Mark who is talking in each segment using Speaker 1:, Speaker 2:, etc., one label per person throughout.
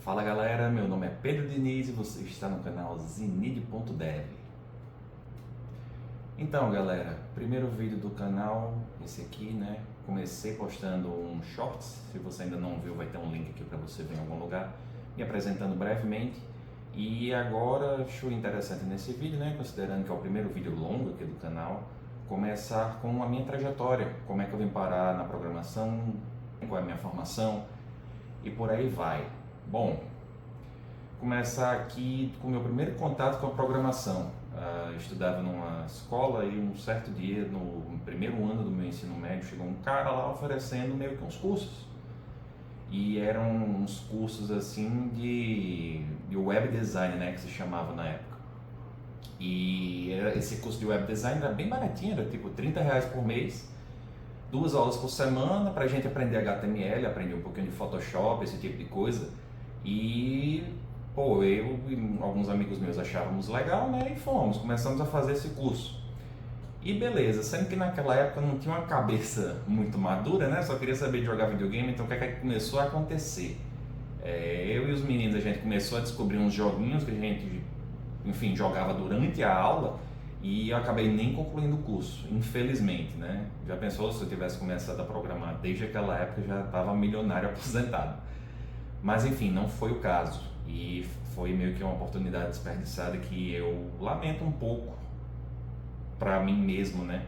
Speaker 1: Fala galera, meu nome é Pedro Diniz e você está no canal Zinid.dev. Então galera, primeiro vídeo do canal, esse aqui, né? Comecei postando um shorts, se você ainda não viu vai ter um link aqui para você ver em algum lugar, me apresentando brevemente. E agora acho interessante nesse vídeo, né? Considerando que é o primeiro vídeo longo aqui do canal, começar com a minha trajetória, como é que eu vim parar na programação, qual é a minha formação e por aí vai. Bom, começar aqui com o meu primeiro contato com a programação. Eu estudava numa escola e um certo dia, no primeiro ano do meu ensino médio, chegou um cara lá oferecendo meio que uns cursos. E eram uns cursos assim de web design, né, que se chamava na época. E esse curso de web design era bem baratinho, era tipo R$ 30 por mês, 2 aulas por semana pra gente aprender HTML, aprender um pouquinho de Photoshop, esse tipo de coisa. E pô, eu e alguns amigos meus achávamos legal, né? E começamos a fazer esse curso. E beleza, sendo que naquela época eu não tinha uma cabeça muito madura, né? Só queria saber de jogar videogame, então o que é que começou a acontecer? Eu e os meninos, a gente começou a descobrir uns joguinhos que a gente, enfim, jogava durante a aula e eu acabei nem concluindo o curso, infelizmente, né? Já pensou se eu tivesse começado a programar desde aquela época, já estava milionário aposentado. Mas enfim, não foi o caso e foi meio que uma oportunidade desperdiçada que eu lamento um pouco para mim mesmo, né?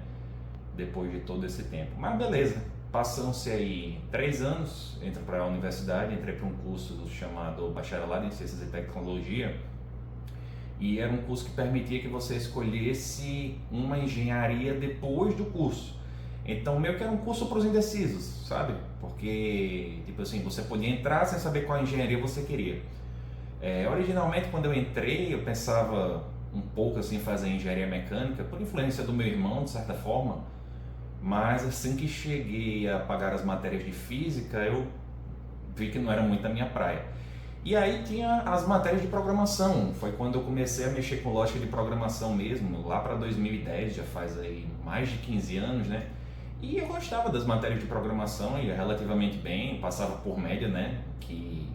Speaker 1: Depois de todo esse tempo. Mas beleza, passam-se aí 3 anos, entro para a universidade, entrei para um curso chamado Bacharelado em Ciências e Tecnologia e era um curso que permitia que você escolhesse uma engenharia depois do curso. Então meio que era um curso para os indecisos, sabe? Porque, tipo assim, você podia entrar sem saber qual engenharia você queria. Originalmente, quando eu entrei, eu pensava um pouco assim em fazer engenharia mecânica, por influência do meu irmão, de certa forma. Mas assim que cheguei a pagar as matérias de física, eu vi que não era muito a minha praia. E aí tinha as matérias de programação, foi quando eu comecei a mexer com lógica de programação mesmo, lá para 2010, já faz aí mais de 15 anos, né? E eu gostava das matérias de programação, ia relativamente bem, passava por média, né? Que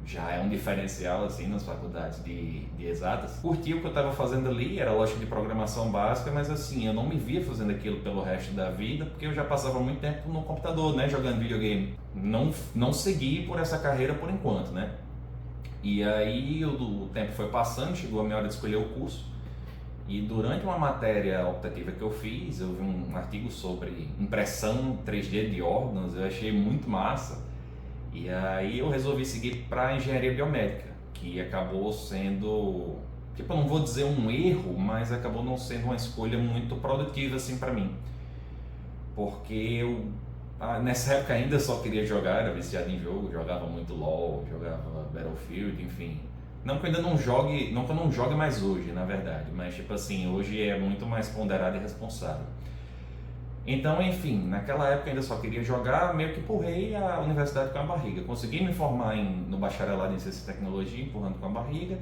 Speaker 1: já é um diferencial assim nas faculdades de exatas. Curti o que eu estava fazendo ali, era lógica de programação básica, mas assim, eu não me via fazendo aquilo pelo resto da vida, porque eu já passava muito tempo no computador, né? Jogando videogame. Não segui por essa carreira por enquanto, né? E aí o tempo foi passando, chegou a minha hora de escolher o curso. E durante uma matéria optativa que eu fiz, eu vi um artigo sobre impressão 3D de órgãos, eu achei muito massa. E aí eu resolvi seguir para engenharia biomédica, que acabou sendo, tipo, eu não vou dizer um erro, mas acabou não sendo uma escolha muito produtiva assim para mim. Porque eu nessa época ainda só queria jogar, era viciado em jogo, jogava muito LoL, jogava Battlefield, enfim. Não que eu ainda não jogue, não que eu não jogue mais hoje, na verdade, mas tipo assim, hoje é muito mais ponderado e responsável. Então, enfim, naquela época ainda só queria jogar, meio que empurrei a universidade com a barriga. Consegui me formar no bacharelado em Ciência e Tecnologia, empurrando com a barriga.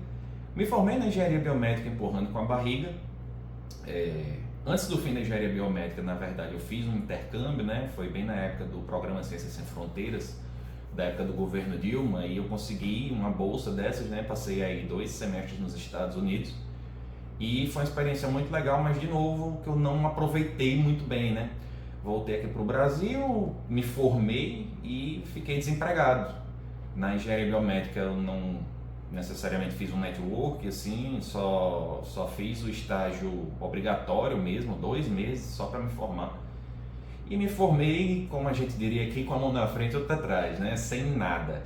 Speaker 1: Me formei na Engenharia Biomédica, empurrando com a barriga. Antes do fim da Engenharia Biomédica, na verdade, eu fiz um intercâmbio, né? Foi bem na época do Programa Ciências Sem Fronteiras, da época do governo Dilma, e eu consegui uma bolsa dessas, né? Passei aí 2 semestres nos Estados Unidos. E foi uma experiência muito legal, mas de novo que eu não aproveitei muito bem, né? Voltei aqui para o Brasil, me formei e fiquei desempregado. Na engenharia biomédica eu não necessariamente fiz um network, assim, só fiz o estágio obrigatório mesmo, 2 meses só para me formar. E me formei, como a gente diria aqui, com a mão na frente e outra atrás, né? Sem nada.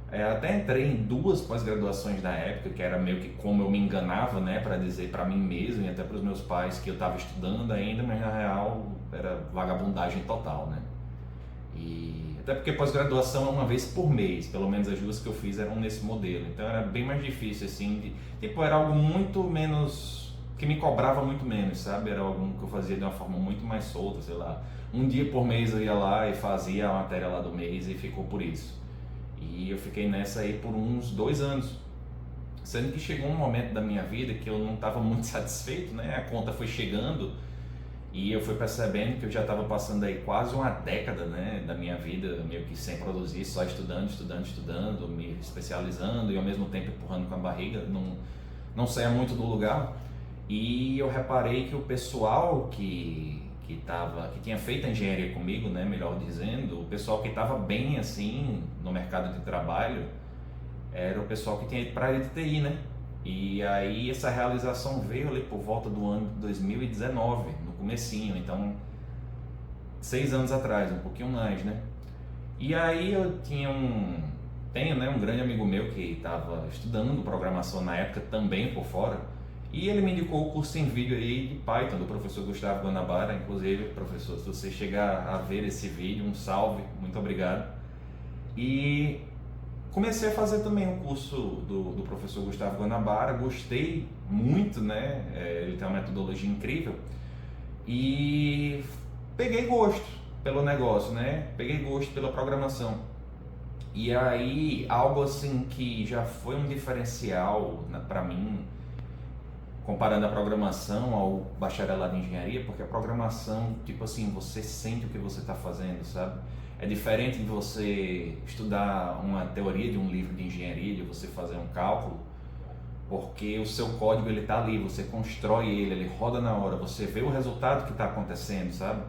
Speaker 1: Até entrei em 2 pós-graduações na época, que era meio que como eu me enganava, né, para dizer para mim mesmo e até para os meus pais que eu estava estudando ainda, mas na real era vagabundagem total, né? E até porque pós-graduação é uma vez por mês, pelo menos as 2 que eu fiz eram nesse modelo, então era bem mais difícil assim, tipo, era algo muito menos, que me cobrava muito menos, sabe? Era algo que eu fazia de uma forma muito mais solta, sei lá, um dia por mês eu ia lá e fazia a matéria lá do mês e ficou por isso. E eu fiquei nessa aí por uns 2 anos, sendo que chegou um momento da minha vida que eu não estava muito satisfeito, né? A conta foi chegando E eu fui percebendo que eu já estava passando aí quase uma década, né, da minha vida, meio que sem produzir, só estudando, me especializando e ao mesmo tempo empurrando com a barriga, não saía muito do lugar. E eu reparei que o pessoal que tinha feito a engenharia comigo, né, melhor dizendo, o pessoal que estava bem assim no mercado de trabalho, era o pessoal que tinha ido para a área de TI, né? E aí essa realização veio ali por volta do ano de 2019, no comecinho, então 6 anos atrás, um pouquinho mais, né? E aí eu tenho, né, um grande amigo meu que estava estudando programação na época também por fora, e ele me indicou o curso em vídeo aí de Python do professor Gustavo Guanabara. Inclusive, professor, se você chegar a ver esse vídeo, um salve, muito obrigado. E comecei a fazer também o curso do professor Gustavo Guanabara, gostei muito, né? Ele tem uma metodologia incrível e peguei gosto pelo negócio, né? Peguei gosto pela programação. E aí, algo assim que já foi um diferencial, né, para mim, comparando a programação ao bacharelado em engenharia, porque a programação, tipo assim, você sente o que você está fazendo, sabe? É diferente de você estudar uma teoria de um livro de engenharia, de você fazer um cálculo, porque o seu código ele está ali, você constrói ele roda na hora, você vê o resultado que está acontecendo, sabe?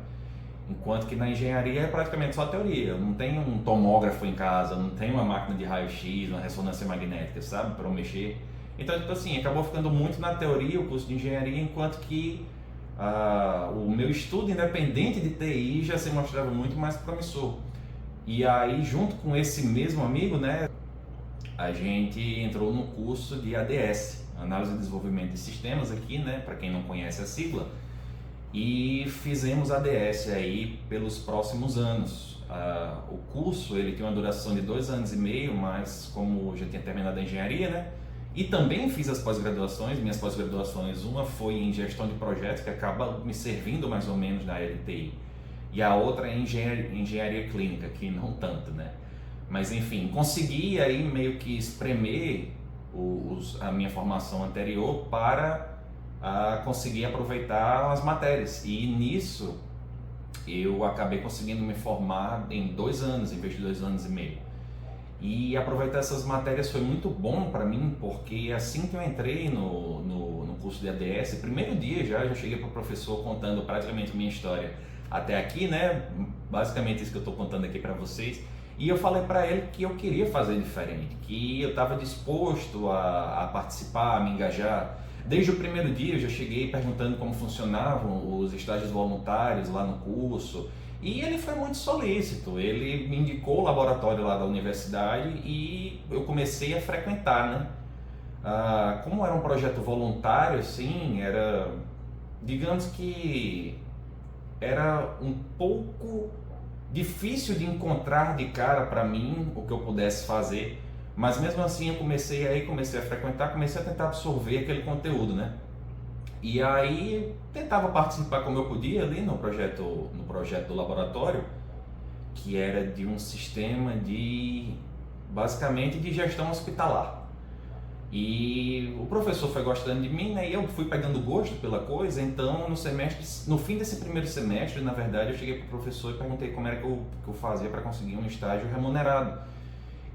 Speaker 1: Enquanto que na engenharia é praticamente só teoria, não tem um tomógrafo em casa, não tem uma máquina de raio-x, uma ressonância magnética, sabe? Para eu mexer. Então, tipo assim, acabou ficando muito na teoria o curso de engenharia, enquanto que o meu estudo independente de TI já se mostrava muito mais promissor. E aí, junto com esse mesmo amigo, né, a gente entrou no curso de ADS, Análise e Desenvolvimento de Sistemas aqui, né, para quem não conhece a sigla, e fizemos ADS aí pelos próximos anos. O curso ele tem uma duração de 2 anos e meio, mas como eu já tinha terminado a engenharia, né, e também fiz as pós-graduações. Minhas pós-graduações, uma foi em gestão de projetos, que acaba me servindo mais ou menos na área de TI, e a outra é em engenharia clínica, que não tanto, né? Mas enfim, consegui aí meio que espremer a minha formação anterior para conseguir aproveitar as matérias, e nisso eu acabei conseguindo me formar em 2 anos, em vez de 2 anos e meio. E aproveitar essas matérias foi muito bom para mim, porque assim que eu entrei no curso de ADS, primeiro dia já cheguei para o professor contando praticamente minha história até aqui, né? Basicamente isso que eu estou contando aqui para vocês. E eu falei para ele que eu queria fazer diferente, que eu estava disposto a participar, a me engajar. Desde o primeiro dia eu já cheguei perguntando como funcionavam os estágios voluntários lá no curso. E ele foi muito solícito, ele me indicou o laboratório lá da universidade e eu comecei a frequentar, né? Como era um projeto voluntário, assim, digamos que era um pouco difícil de encontrar de cara para mim o que eu pudesse fazer, mas mesmo assim eu comecei a frequentar, comecei a tentar absorver aquele conteúdo, né? E aí tentava participar como eu podia ali no projeto do laboratório, que era de um sistema basicamente de gestão hospitalar. E o professor foi gostando de mim, né? E eu fui pegando gosto pela coisa. Então no fim desse primeiro semestre, na verdade, eu cheguei para o professor e perguntei como era que eu fazia para conseguir um estágio remunerado.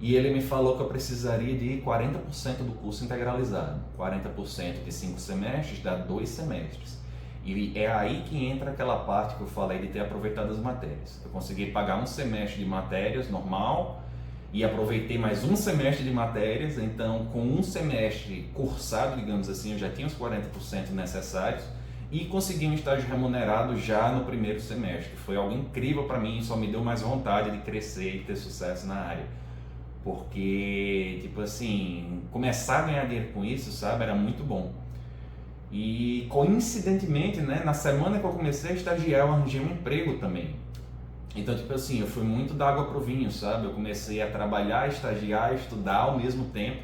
Speaker 1: E ele me falou que eu precisaria de 40% do curso integralizado. 40% de 5 semestres dá 2 semestres. E é aí que entra aquela parte que eu falei de ter aproveitado as matérias. Eu consegui pagar um semestre de matérias normal e aproveitei mais um semestre de matérias. Então, com um semestre cursado, digamos assim, eu já tinha os 40% necessários e consegui um estágio remunerado já no primeiro semestre. Foi algo incrível para mim, só me deu mais vontade de crescer e ter sucesso na área. Porque, tipo assim, começar a ganhar dinheiro com isso, sabe, era muito bom. E coincidentemente, né, na semana que eu comecei a estagiar, eu arranjei um emprego também. Então, tipo assim, eu fui muito da água pro vinho, sabe? Eu comecei a trabalhar, estagiar, estudar ao mesmo tempo,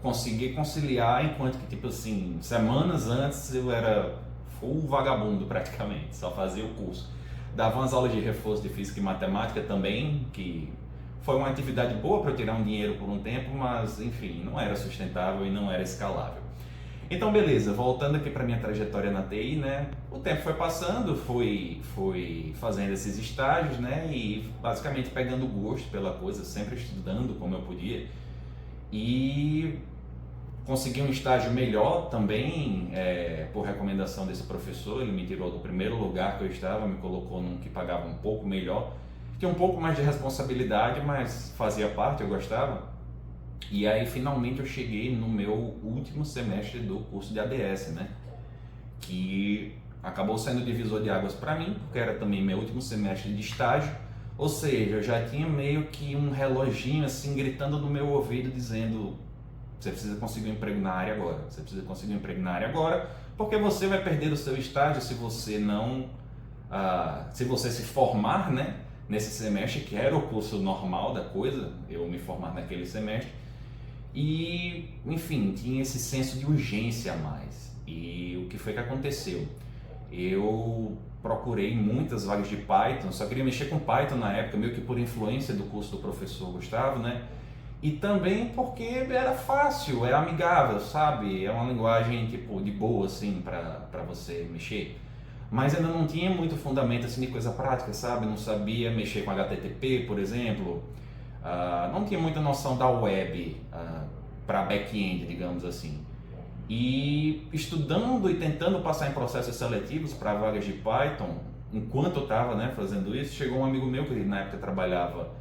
Speaker 1: consegui conciliar, enquanto que, tipo assim, semanas antes eu era full vagabundo praticamente, só fazia o curso. Dava umas aulas de reforço de física e matemática também, que foi uma atividade boa para eu tirar um dinheiro por um tempo, mas enfim, não era sustentável e não era escalável. Então, beleza, voltando aqui para minha trajetória na TI, né? O tempo foi passando, fui fazendo esses estágios, né? E basicamente pegando gosto pela coisa, sempre estudando como eu podia. E consegui um estágio melhor também, por recomendação desse professor. Ele me tirou do primeiro lugar que eu estava, me colocou num que pagava um pouco melhor. Tinha um pouco mais de responsabilidade, mas fazia parte, eu gostava. E aí finalmente eu cheguei no meu último semestre do curso de ADS, né? Que acabou sendo divisor de águas para mim, porque era também meu último semestre de estágio. Ou seja, eu já tinha meio que um reloginho assim gritando no meu ouvido dizendo: você precisa conseguir um emprego na área agora, você precisa conseguir um emprego na área agora, porque você vai perder o seu estágio se você não, se você se formar, né, nesse semestre, que era o curso normal da coisa, eu me formar naquele semestre. E, enfim, tinha esse senso de urgência a mais. E o que foi que aconteceu? Eu procurei muitas vagas de Python, só queria mexer com Python na época, meio que por influência do curso do professor Gustavo, né? E também porque era fácil, é amigável, sabe? É uma linguagem tipo de boa assim para você mexer. Mas ainda não tinha muito fundamento assim de coisa prática, sabe? Não sabia mexer com HTTP, por exemplo. Não tinha muita noção da web para back-end, digamos assim. E estudando e tentando passar em processos seletivos para vagas de Python, enquanto eu estava, né, fazendo isso, chegou um amigo meu que na época trabalhava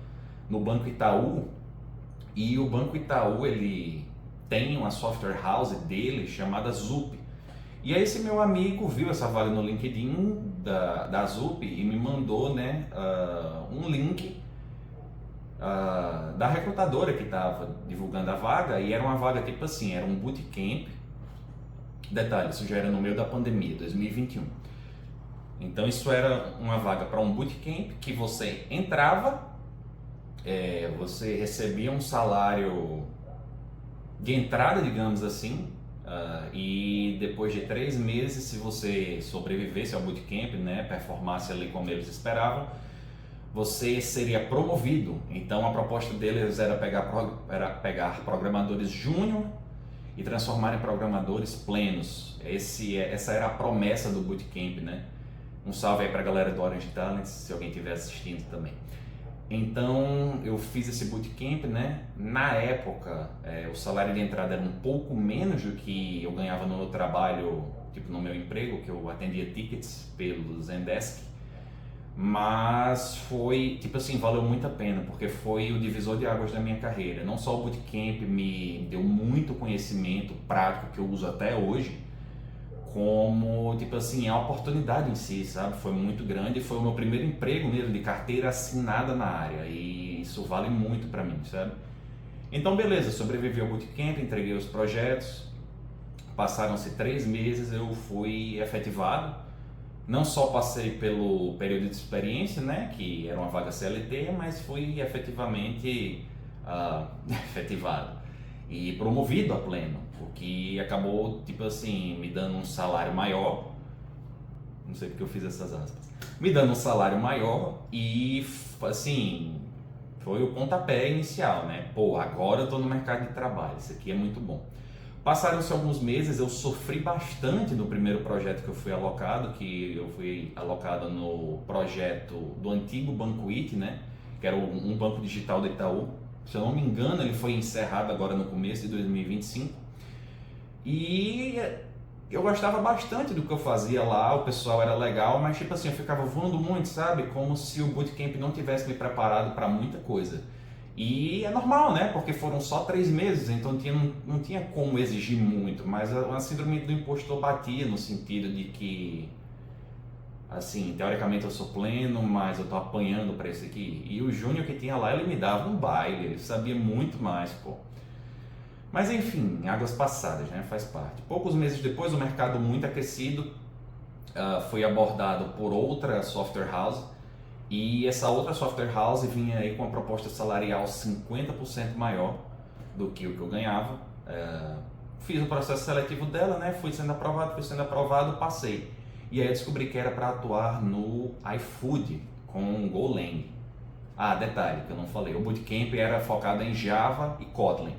Speaker 1: no Banco Itaú, e o Banco Itaú ele tem uma software house dele chamada Zup. E aí esse meu amigo viu essa vaga no LinkedIn da Zup e me mandou, né, um link da recrutadora que estava divulgando a vaga, e era uma vaga tipo assim, era um bootcamp. Detalhe, isso já era no meio da pandemia, 2021. Então isso era uma vaga para um bootcamp que você entrava, você recebia um salário de entrada, digamos assim, e depois de 3 meses, se você sobrevivesse ao bootcamp, né, performasse ali como eles esperavam, você seria promovido. Então a proposta deles era pegar programadores júnior e transformar em programadores plenos. Essa era a promessa do bootcamp, né? Um salve aí para a galera do Orange Talent, se alguém estiver assistindo também. Então eu fiz esse bootcamp, né? Na época o salário de entrada era um pouco menos do que eu ganhava no meu trabalho, tipo no meu emprego, que eu atendia tickets pelo Zendesk. Mas foi, tipo assim, valeu muito a pena, porque foi o divisor de águas da minha carreira. Não só o bootcamp me deu muito conhecimento prático que eu uso até hoje, como, tipo assim, a oportunidade em si, sabe? Foi muito grande, foi o meu primeiro emprego mesmo, de carteira assinada na área, e isso vale muito pra mim, sabe? Então, beleza, sobrevivi ao bootcamp, entreguei os projetos, passaram-se 3 meses, eu fui efetivado. Não só passei pelo período de experiência, né, que era uma vaga CLT, mas fui efetivamente efetivado e promovido a pleno, o que acabou, tipo assim, me dando um salário maior. Não sei porque eu fiz essas aspas. Me dando um salário maior e, assim, foi o pontapé inicial, né? Pô, agora eu tô no mercado de trabalho, isso aqui é muito bom. Passaram-se alguns meses, eu sofri bastante no primeiro projeto que eu fui alocado, que eu fui alocado no projeto do antigo Banco IT, né? Que era um banco digital do Itaú. Se eu não me engano, ele foi encerrado agora no começo de 2025. E eu gostava bastante do que eu fazia lá, o pessoal era legal, mas tipo assim, eu ficava voando muito, sabe? Como se o bootcamp não tivesse me preparado para muita coisa. E é normal, né? Porque foram só 3 meses, então não tinha como exigir muito, mas a síndrome do impostor batia no sentido de que, assim, teoricamente eu sou pleno, mas eu tô apanhando para esse aqui. E o Júnior que tinha lá, ele me dava um baile, ele sabia muito mais, pô. Mas enfim, águas passadas, né? Faz parte. Poucos meses depois, o mercado muito aquecido foi abordado por outra software house. E essa outra software house vinha aí com uma proposta salarial 50% maior do que o que eu ganhava. Fiz o processo seletivo dela, né? Fui sendo aprovado, passei. E aí eu descobri que era para atuar no iFood com Golang. Detalhe que eu não falei, o bootcamp era focado em Java e Kotlin.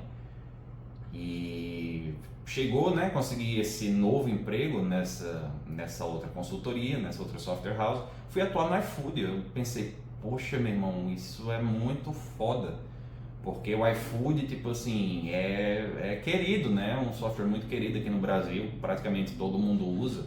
Speaker 1: E chegou, né, consegui esse novo emprego nessa outra consultoria, nessa outra software house, fui atuar no iFood. Eu pensei, poxa, meu irmão, isso é muito foda, porque o iFood, tipo assim, é querido, né, um software muito querido aqui no Brasil, praticamente todo mundo usa,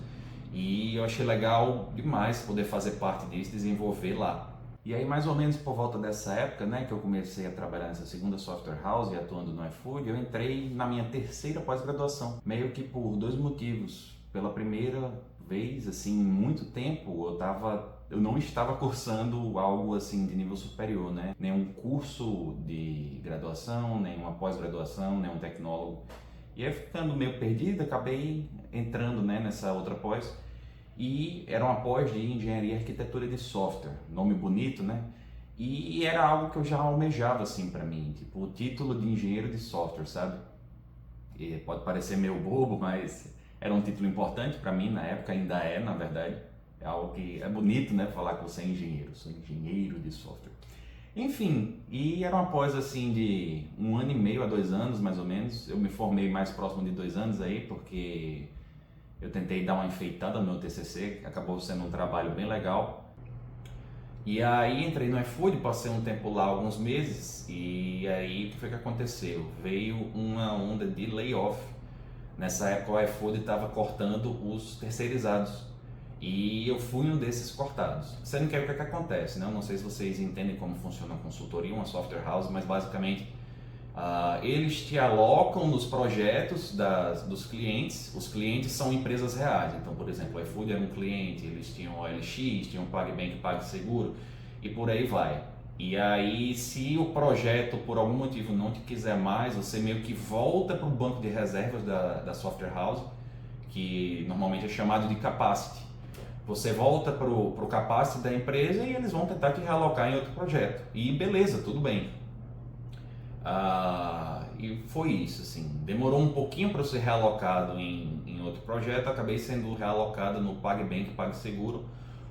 Speaker 1: e eu achei legal demais poder fazer parte disso, desenvolver lá. E aí, mais ou menos por volta dessa época, né, que eu comecei a trabalhar nessa segunda software house e atuando no iFood, eu entrei na minha terceira pós-graduação, meio que por dois motivos. Pela primeira vez, assim, em muito tempo, eu não estava cursando algo assim de nível superior, né? Nenhum curso de graduação, nenhuma pós-graduação, nenhum tecnólogo. E aí, ficando meio perdido, acabei entrando, né, nessa outra pós. E era uma pós de engenharia e arquitetura de software, nome bonito, né? E era algo que eu já almejava assim para mim, tipo o título de engenheiro de software, sabe? E pode parecer meio bobo, mas era um título importante para mim na época, ainda é, na verdade. É algo que é bonito, né? Falar que você é engenheiro, sou engenheiro de software. Enfim, e era uma pós assim de 1 ano e meio a 2 anos mais ou menos. Eu me formei mais próximo de 2 anos aí, porque eu tentei dar uma enfeitada no meu TCC, acabou sendo um trabalho bem legal. E aí entrei no iFood, passei um tempo lá, alguns meses, e aí o que foi que aconteceu? Veio uma onda de layoff. Nessa época o iFood estava cortando os terceirizados. E eu fui um desses cortados. Sendo que aí o que é que acontece, né? Eu não sei se vocês entendem como funciona a consultoria, uma software house, mas basicamente eles te alocam nos projetos dos clientes. Os clientes são empresas reais. Então, por exemplo, o iFood era um cliente, eles tinham o OLX, tinham o PagBank, PagSeguro e por aí vai. E aí, se o projeto por algum motivo não te quiser mais, você meio que volta para o banco de reservas da software house, que normalmente é chamado de capacity. Você volta para o capacity da empresa e eles vão tentar te realocar em outro projeto. E beleza, tudo bem. E foi isso, assim, demorou um pouquinho para eu ser realocado em outro projeto, acabei sendo realocado no PagBank, PagSeguro,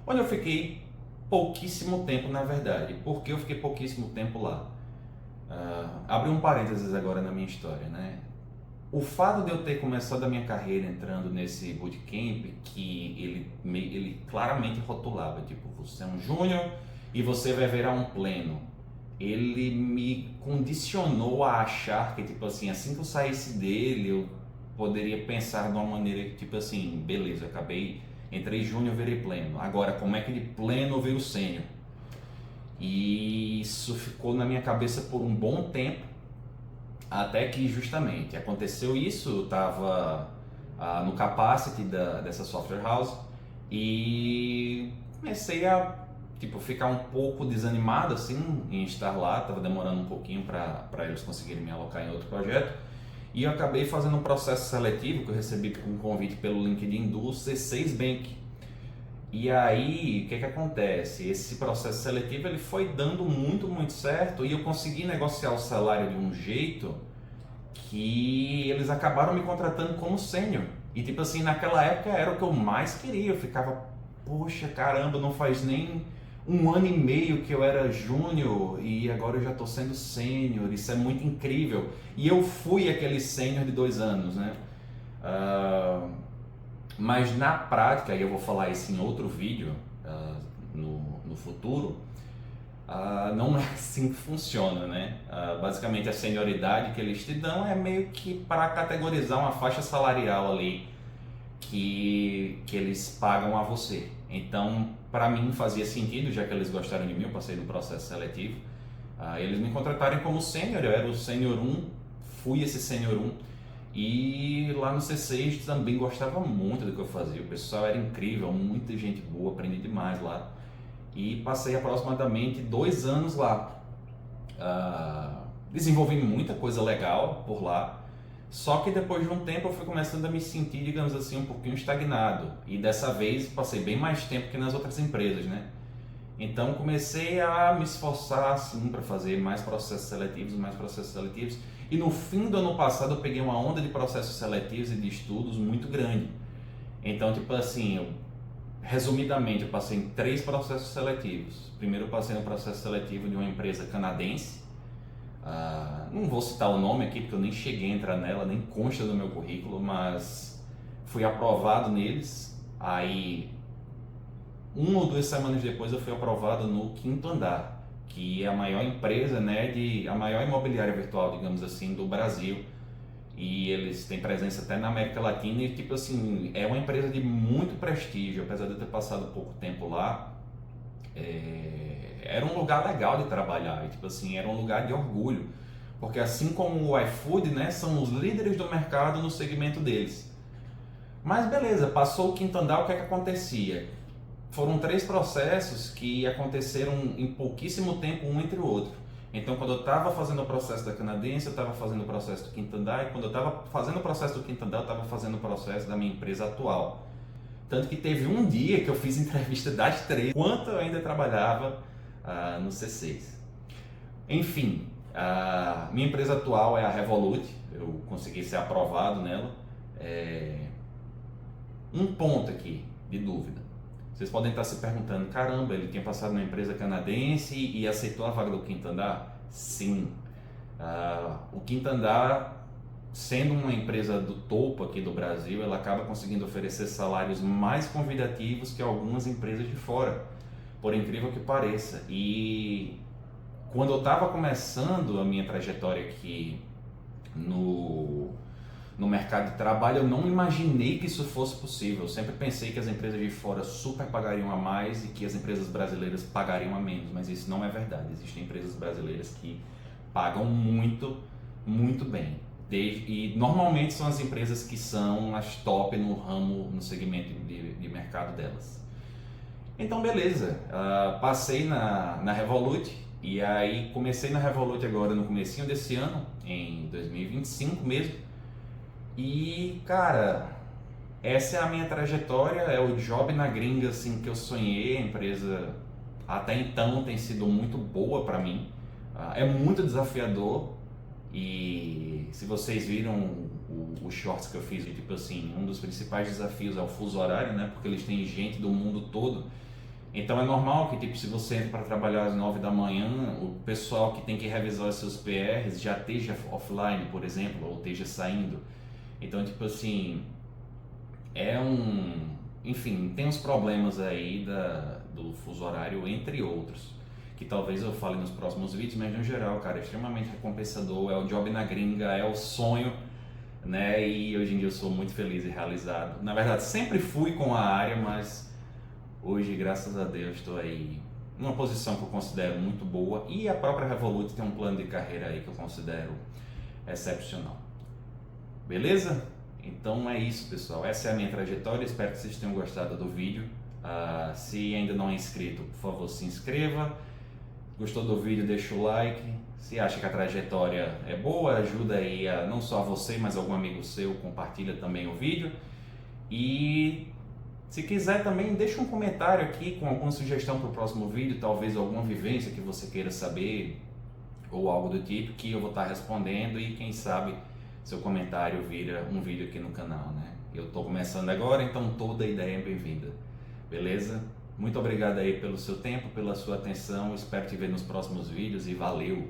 Speaker 1: onde eu fiquei pouquíssimo tempo, na verdade. Por que eu fiquei pouquíssimo tempo lá? Abri um parênteses agora na minha história, né? O fato de eu ter começado a minha carreira entrando nesse bootcamp, que ele claramente rotulava, tipo, você é um júnior e você vai virar um pleno. Ele me condicionou a achar que, tipo assim, assim que eu saísse dele, eu poderia pensar de uma maneira que, tipo assim, beleza, entrei júnior, virei pleno. Agora, como é que de pleno eu viro sênior? E isso ficou na minha cabeça por um bom tempo, até que justamente aconteceu isso. Eu estava no capacity dessa software house e comecei a ficar um pouco desanimado assim em estar lá. Estava demorando um pouquinho para eles conseguirem me alocar em outro projeto, e eu acabei fazendo um processo seletivo que eu recebi um convite pelo LinkedIn do C6 Bank. E aí, o que acontece? Esse processo seletivo ele foi dando muito certo, e eu consegui negociar o salário de um jeito que eles acabaram me contratando como sênior. E tipo assim, naquela época era o que eu mais queria. Eu ficava, poxa, caramba, não faz nem 1 ano e meio que eu era júnior e agora eu já estou sendo sênior. Isso é muito incrível. E eu fui aquele sênior de 2 anos, né? Mas na prática, e eu vou falar isso em outro vídeo no futuro, não é assim que funciona, né? Basicamente a senioridade que eles te dão é meio que para categorizar uma faixa salarial ali que eles pagam a você. Então, para mim fazia sentido, já que eles gostaram de mim, eu passei no processo seletivo, eles me contratarem como sênior. Eu era o sênior 1, fui esse sênior 1, e lá no C6 também gostava muito do que eu fazia. O pessoal era incrível, muita gente boa, aprendi demais lá. E passei aproximadamente 2 anos lá. Desenvolvi muita coisa legal por lá, só que depois de um tempo eu fui começando a me sentir, digamos assim, um pouquinho estagnado. E dessa vez passei bem mais tempo que nas outras empresas, né? Então comecei a me esforçar assim para fazer mais processos seletivos. E no fim do ano passado eu peguei uma onda de processos seletivos e de estudos muito grande. Então, tipo assim, resumidamente, eu passei em 3 processos seletivos. Primeiro eu passei no processo seletivo de uma empresa canadense, Não vou citar o nome aqui porque eu nem cheguei a entrar nela, nem consta no meu currículo, mas fui aprovado neles. Aí, 1 ou 2 semanas depois, eu fui aprovado no Quinto Andar, que é a maior empresa, né, a maior imobiliária virtual, digamos assim, do Brasil. E eles têm presença até na América Latina e, tipo assim, é uma empresa de muito prestígio. Apesar de eu ter passado pouco tempo lá, era um lugar legal de trabalhar e, tipo assim, era um lugar de orgulho, porque assim como o iFood, né, são os líderes do mercado no segmento deles. Mas beleza, passou o Quinto Andar, o que é que acontecia? Foram 3 processos que aconteceram em pouquíssimo tempo um entre o outro. Então, quando eu estava fazendo o processo da canadense, eu estava fazendo o processo do Quinto Andar, e quando eu estava fazendo o processo do Quinto Andar, eu estava fazendo o processo da minha empresa atual. Tanto que teve um dia que eu fiz entrevista das 3, enquanto eu ainda trabalhava no C6. Enfim, a minha empresa atual é a Revolut, eu consegui ser aprovado nela. Um ponto aqui de dúvida. Vocês podem estar se perguntando, caramba, ele tinha passado numa empresa canadense e aceitou a vaga do Quinto Andar? Sim. O Quinto Andar, sendo uma empresa do topo aqui do Brasil, ela acaba conseguindo oferecer salários mais convidativos que algumas empresas de fora, por incrível que pareça. E quando eu estava começando a minha trajetória aqui no mercado de trabalho, eu não imaginei que isso fosse possível. Eu sempre pensei que as empresas de fora super pagariam a mais e que as empresas brasileiras pagariam a menos, mas isso não é verdade. Existem empresas brasileiras que pagam muito, muito bem. E normalmente são as empresas que são as top no ramo, no segmento de mercado delas. Então beleza, passei na Revolut e aí comecei na Revolut agora no comecinho desse ano, em 2025 mesmo. E cara, essa é a minha trajetória, é o job na gringa assim que eu sonhei. A empresa até então tem sido muito boa para mim, é muito desafiador. E se vocês viram os shorts que eu fiz, tipo assim, um dos principais desafios é o fuso horário, né? Porque eles têm gente do mundo todo. Então é normal que, tipo, se você entra para trabalhar às 9 da manhã, o pessoal que tem que revisar os seus PRs já esteja offline, por exemplo, ou esteja saindo. Então, tipo assim, enfim, tem uns problemas aí do fuso horário, entre outros, que talvez eu fale nos próximos vídeos, mas no geral, cara, é extremamente recompensador, é o job na gringa, é o sonho, né? E hoje em dia eu sou muito feliz e realizado. Na verdade, sempre fui com a área, mas hoje, graças a Deus, estou aí numa posição que eu considero muito boa, e a própria Revolut tem um plano de carreira aí que eu considero excepcional. Beleza? Então é isso, pessoal. Essa é a minha trajetória. Espero que vocês tenham gostado do vídeo. Se ainda não é inscrito, por favor, se inscreva. Gostou do vídeo, deixa o like. Se acha que a trajetória é boa, ajuda aí não só a você, mas algum amigo seu, compartilha também o vídeo. E se quiser também, deixa um comentário aqui com alguma sugestão para o próximo vídeo, talvez alguma vivência que você queira saber ou algo do tipo, que eu vou estar respondendo, e quem sabe seu comentário vira um vídeo aqui no canal, né? Eu estou começando agora, então toda ideia é bem-vinda. Beleza? Muito obrigado aí pelo seu tempo, pela sua atenção. Espero te ver nos próximos vídeos e valeu!